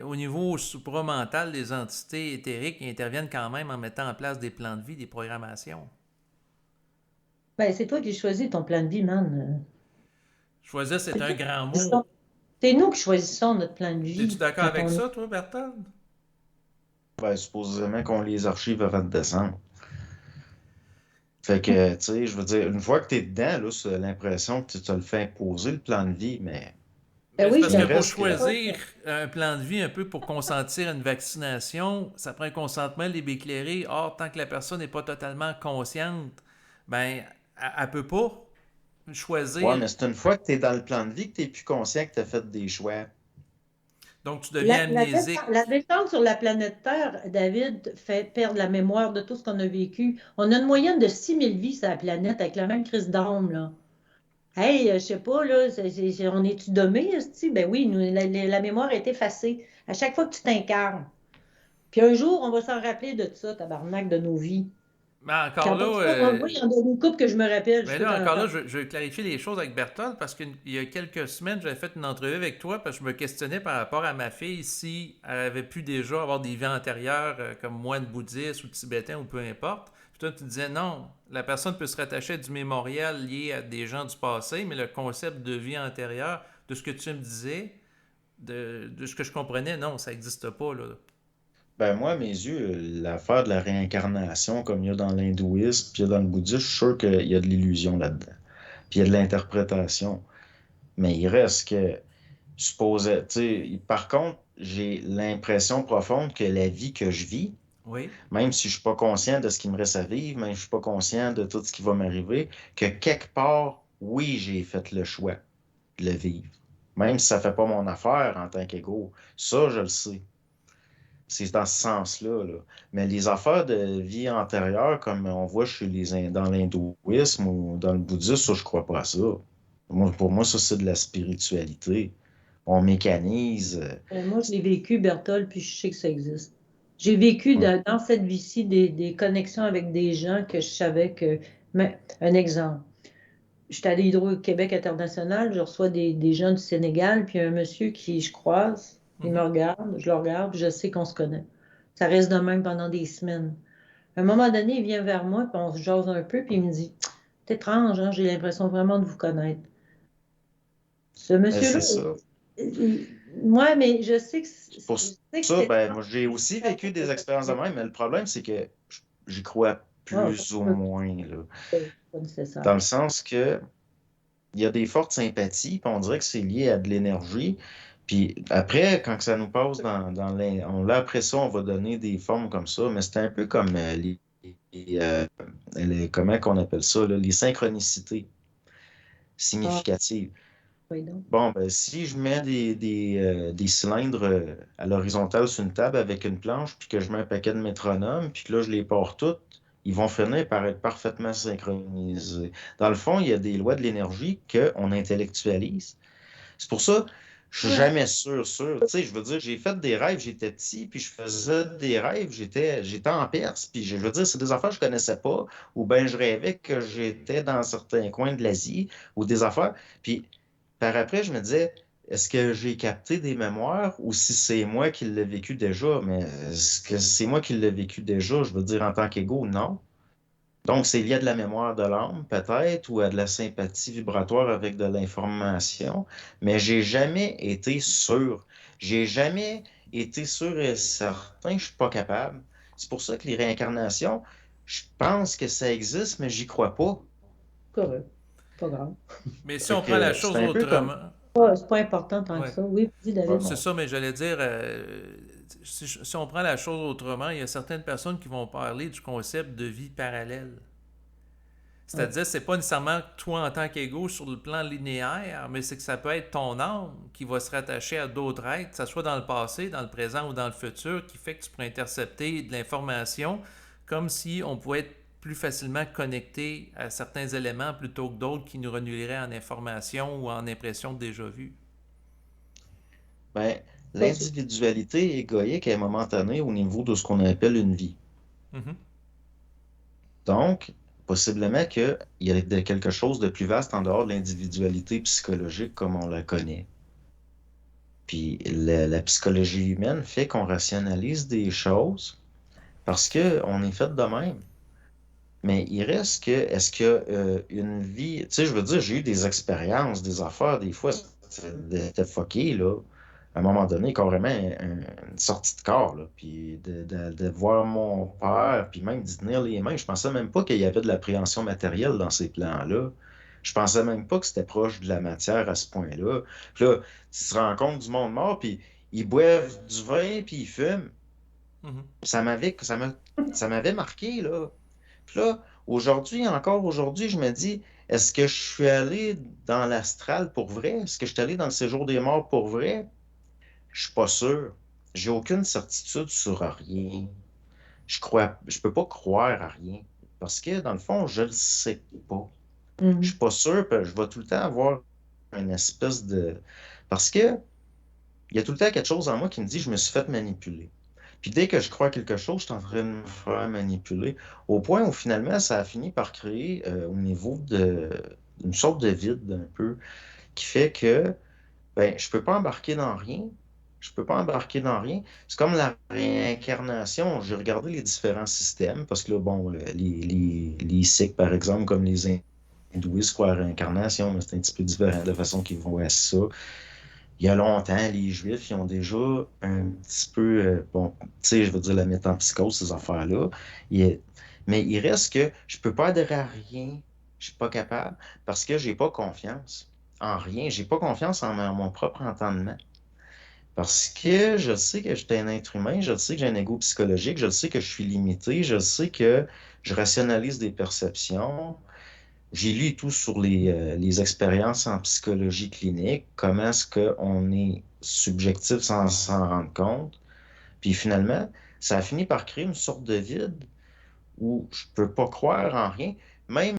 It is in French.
au niveau supramental, les entités éthériques interviennent quand même en mettant en place des plans de vie, des programmations. Ben, c'est toi qui choisis ton plan de vie, man. Choisir, c'est C'est un nous qui grand choisissons. mot. C'est nous qui choisissons notre plan de Es-tu vie d'accord quand avec on est. ça, toi, Berthold? Ben, supposément qu'on les archive avant de descendre. Fait que, tu sais, je veux dire, une fois que t'es dedans, là, c'est l'impression que tu te le fais imposer, le plan de vie, mais Ben Mais c'est oui, je parce que il pour reste que. l'imposerai pas. choisir un plan de vie un peu pour consentir à une vaccination, ça prend un consentement libre et éclairé. Or, tant que la personne n'est pas totalement consciente, ben, elle peut pas Ouais, choisir. mais c'est une fois que t'es dans le plan de vie que t'es plus conscient que t'as fait des choix. Donc, tu deviens La amnésique. descente sur la planète Terre, David, fait perdre la mémoire de tout ce qu'on a vécu. On a une moyenne de 6 000 vies sur la planète avec la même crise d'âme, là. Hey, je sais pas, là, on est-tu dommés, esti? Ben oui, la mémoire est effacée à chaque fois que tu t'incarnes. Puis un jour, on va s'en rappeler de ça, tabarnak, de nos vies. Mais Puis encore en là, passant, moi, il y en a une couple que je me rappelle, je ben peux là, encore là, t'en. je vais clarifier les choses avec Berthold parce qu'il y a quelques semaines, j'avais fait une entrevue avec toi parce que je me questionnais par rapport à ma fille si elle avait pu déjà avoir des vies antérieures comme moine bouddhiste ou tibétain ou peu importe. Puis toi, tu disais non, la personne peut se rattacher à du mémorial lié à des gens du passé, mais le concept de vie antérieure, de ce que tu me disais, de ce que je comprenais, non, ça n'existe pas, là. Ben moi, à mes yeux, l'affaire de la réincarnation, comme il y a dans l'hindouisme, puis il y a dans le bouddhisme, je suis sûr qu'il y a de l'illusion là-dedans. Puis il y a de l'interprétation. Mais il reste que, supposé, tu sais, par contre, j'ai l'impression profonde que la vie que je vis, Oui. même si je suis pas conscient de ce qui me reste à vivre, même si je suis pas conscient de tout ce qui va m'arriver, que quelque part, oui, j'ai fait le choix de le vivre. Même si ça fait pas mon affaire en tant qu'égo. Ça, je le sais. C'est dans ce sens-là, là. Mais les affaires de vie antérieure, comme on voit chez dans l'hindouisme ou dans le bouddhisme, ça, je crois pas à ça. Pour moi, ça, c'est de la spiritualité. On mécanise. Moi, je l'ai vécu, Berthold, puis je sais que ça existe. J'ai vécu Ouais. dans cette vie-ci des connexions avec des gens que je savais que. Mais, un exemple. Je suis allée à Hydro-Québec International, je reçois des gens du Sénégal, puis un monsieur qui je croise, il me Mhm. regarde, je le regarde, puis je sais qu'on se connaît. Ça reste de même pendant des semaines. À un moment donné, il vient vers moi, puis on se jase un peu, puis il me dit, c'est étrange, hein, j'ai l'impression vraiment de vous connaître. Ce Mais monsieur-là, c'est ça. moi, mais je sais que C'est pour je sais que ça, c'est ben, étrange. moi, j'ai aussi vécu des expériences de même, mais le problème, c'est que j'y crois Non, ça, plus ou moins, là. c'est pas Dans nécessaire. le sens que il y a des fortes sympathies, puis on dirait que c'est lié à de l'énergie. Puis après, quand que ça nous passe là, après ça, on va donner des formes comme ça, mais c'est un peu comme les, euh, comment qu'on appelle ça, là, les synchronicités Ah, significatives. oui, donc. Bon, ben, si je mets des cylindres à l'horizontale sur une table avec une planche, puis que je mets un paquet de métronomes, puis que là, je les pars toutes, ils vont finir par être parfaitement synchronisés. Dans le fond, il y a des lois de l'énergie qu'on intellectualise. C'est pour ça, je suis Ouais. jamais sûr. Tu sais, je veux dire, j'ai fait des rêves, j'étais petit, puis je faisais des rêves, j'étais en Perse, puis je veux dire, c'est des affaires que je connaissais pas, ou bien je rêvais que j'étais dans certains coins de l'Asie, ou des affaires. Puis par après, je me disais, est-ce que j'ai capté des mémoires ou si c'est moi qui l'ai vécu déjà? Mais est-ce que c'est moi qui l'ai vécu déjà? Je veux dire, en tant qu'égo, non. Donc, c'est lié à de la mémoire de l'âme, peut-être, ou à de la sympathie vibratoire avec de l'information, mais j'ai jamais été sûr. J'ai jamais été sûr et certain, je suis pas capable. C'est pour ça que les réincarnations, je pense que ça existe, mais j'y crois pas. Correct. Pas grave. Mais si Fait on prend la que c'est chose un peu comme. autrement, C'est pas important tant que ouais, ça. Oui, dis Ah David. c'est non. ça, mais j'allais dire, si on prend la chose autrement, il y a certaines personnes qui vont parler du concept de vie parallèle. Ouais. C'est-à-dire, c'est pas nécessairement toi en tant qu'ego sur le plan linéaire, mais c'est que ça peut être ton âme qui va se rattacher à d'autres êtres, que ce soit dans le passé, dans le présent ou dans le futur, qui fait que tu pourrais intercepter de l'information comme si on pouvait être plus facilement connecté à certains éléments plutôt que d'autres qui nous renouveleraient en information ou en impression déjà vue. Ben, Ça, c'est. l'individualité est égoïque et momentanée au niveau de ce qu'on appelle une vie. Mhm. Donc, possiblement qu'il y a quelque chose de plus vaste en dehors de l'individualité psychologique comme on la connaît. Puis la psychologie humaine fait qu'on rationalise des choses parce qu'on est fait de même. Mais il reste que, est-ce qu'il y a une vie, tu sais, je veux dire, j'ai eu des expériences, des affaires, des fois, c'était fucké, là. À un moment donné, carrément, une sortie de corps, là. Puis de voir mon père, puis même d'y tenir les mains, je pensais même pas qu'il y avait de l'appréhension matérielle dans ces plans-là. Je pensais même pas que c'était proche de la matière à ce point-là. Puis là, tu te rends compte du monde mort, puis ils boivent du vin, puis ils fument. Mhm. Ça m'avait marqué, là. Puis là, aujourd'hui, encore aujourd'hui, je me dis, est-ce que je suis allé dans l'astral pour vrai? Est-ce que je suis allé dans le séjour des morts pour vrai? Je suis pas sûr. J'ai aucune certitude sur rien. Je peux pas croire à rien. Parce que, dans le fond, je le sais pas. Je suis Mhm. pas sûr, puis je vais tout le temps avoir une espèce de... Parce que, il y a tout le temps quelque chose en moi qui me dit, je me suis fait manipuler. Puis dès que je crois à quelque chose, je suis en train de me faire manipuler. Au point où finalement, ça a fini par créer au niveau de une sorte de vide un peu, qui fait que ben, je peux pas embarquer dans rien. Je peux pas embarquer dans rien. C'est comme la réincarnation. J'ai regardé les différents systèmes, parce que là, bon, les Sikhs, par exemple, comme les hindouistes croient à la réincarnation, mais c'est un petit peu différent de la façon qu'ils voient ça. Il y a longtemps, les Juifs, ils ont déjà un petit peu, bon, tu sais, je veux dire, la métempsycose, ces affaires-là. Il Mais il reste que je peux pas adhérer à rien. Je suis pas capable parce que j'ai pas confiance en rien. J'ai pas confiance en mon propre entendement. Parce que je sais que j'étais un être humain, je sais que j'ai un ego psychologique, je sais que je suis limité, je sais que je rationalise des perceptions. J'ai lu tout sur les expériences en psychologie clinique, comment est-ce qu'on est subjectif sans s'en rendre compte. Puis finalement, ça a fini par créer une sorte de vide où je peux pas croire en rien. Même